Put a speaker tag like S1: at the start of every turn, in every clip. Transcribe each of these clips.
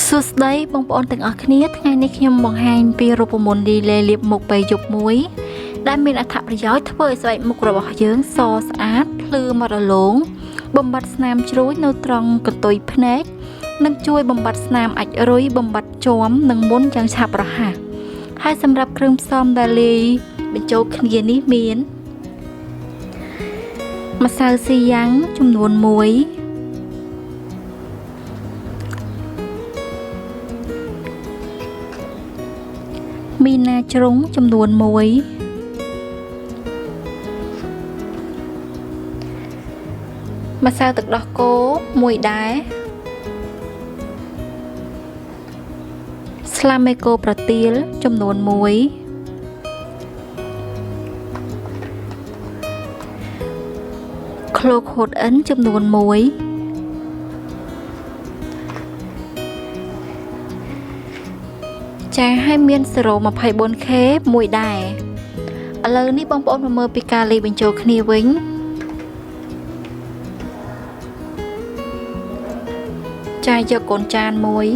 S1: សួស្តីបងប្អូនទាំងអស់គ្នាថ្ងៃនេះខ្ញុំបង្ហាញពីរូបមន្តឌីលេលាបមុខពេលយប់មួយដែលមានអត្ថប្រយោជន៍ធ្វើឲ្យស្បែកមុខរបស់យើងសស្អាតភ្លឺមករលោងបំបត្តិស្នាមជ្រួញនៅត្រង់កន្ទុយភ្នែកនិងជួយបំបត្តិស្នាមអាចរុយបំបត្តិជាំនិងមុនយ៉ាងឆាប់រហ័សហើយសម្រាប់គ្រឿងផ្សំដែលលាយបញ្ចូលគ្នានេះមានម្សៅស៊ីយ៉ាងចំនួន1មីណាជ្រុងចំនួន1ម្សៅទឹកដោះគោ1ដែរស្លាមេកូប្រទាលចំនួន1Flucort N ចំនួន1ចាហើយមាន024K មួយដែរឥឡូវនេះបងប្អូនមកមើលពីការលាយបញ្ចូលគ្នាវិញចាយកកូនចានមួយ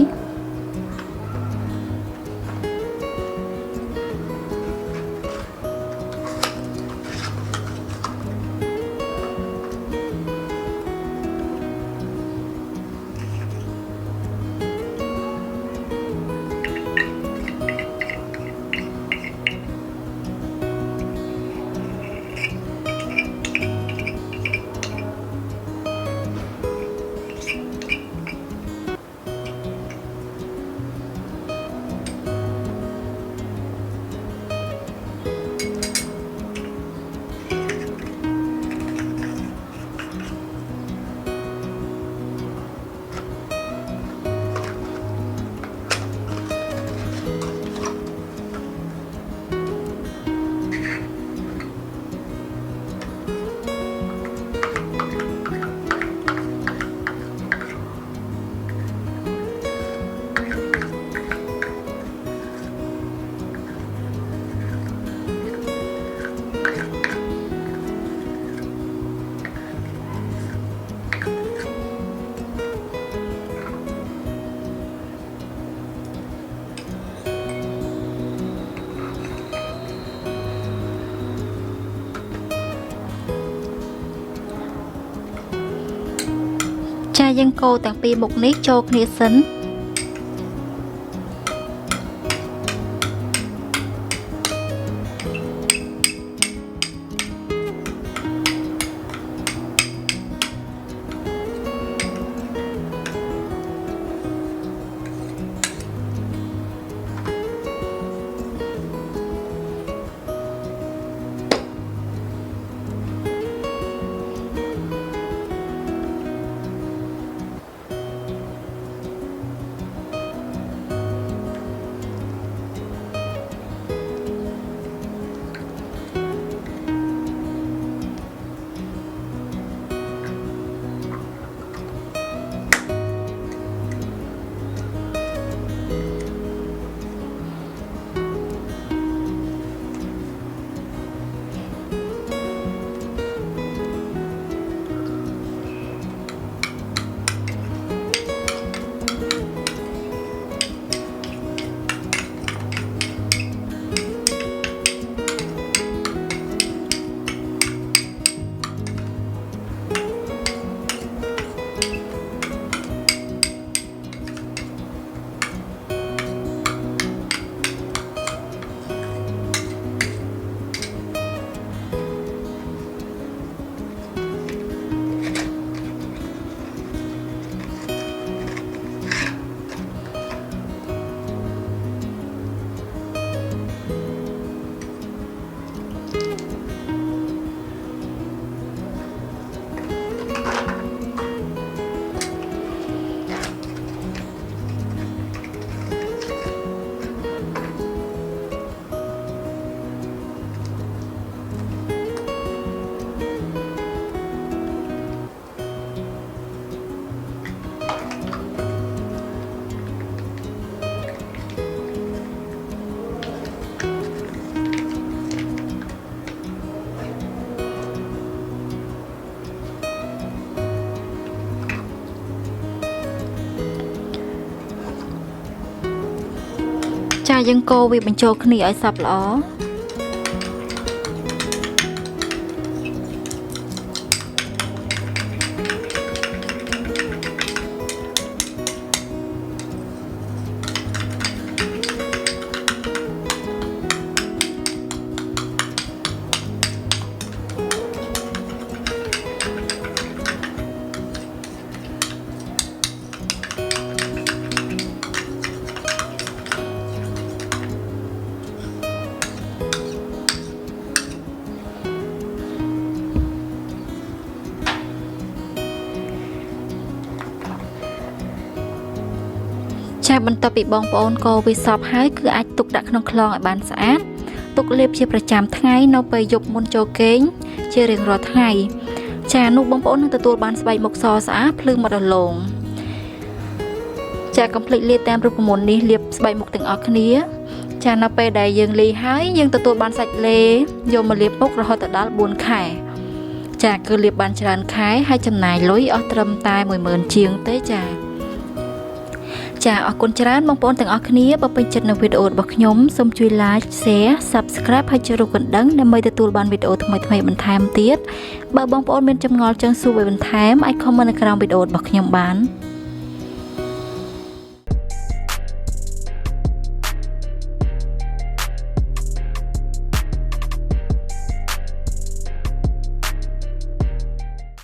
S1: ចាយើងកូរទាំងពីរមុខនេះចូលគ្នាសិន យើងកូរវាបញ្ចូលគ្នាឲ្យសព្វល្អចាបន្ទាប់ពីបងប្អូនកូរវាសព្វហើយគឺអាចទុកដាក់ក្នុងខ្លងឲ្យបានស្អាតទុកលាបជាប្រចាំថ្ងៃនៅពេលយប់មុនចូលគេងជារៀងរាល់ថ្ងៃចានោះបងប្អូននឹងទទួលបានស្បែកមុខសស្អាតភ្លឺមាត់រលោងចាកុំភ្លេចលាបតាមរូបមន្តនេះលាបស្បែកមុខទាំងអស់គ្នាចានៅពេលដែលយើងលាយហើយយើងទទួលបានសាច់លេយកមកលាបមុខរហូតដល់4ខែចាគឺលាបបានច្រើនខែហើយចំណាយលុយអស់ត្រឹមតែ 10000 ជាងទេចាចាអរគុណច្រើនបងប្អូនទាំងអស់គ្នាបើពេញចិត្តនៅវីដេអូរបស់ខ្ញុំសូមជួយ like share subscribe ហើយចុចរូបកណ្ដឹងដើម្បីទទួលបានវីដេអូថ្មីៗបន្ថែមទៀតបើបងប្អូនមានចម្ងល់ចង់សួរបន្ថែមអាច comment នៅក្រោមវីដេអូរបស់ខ្ញុំបាន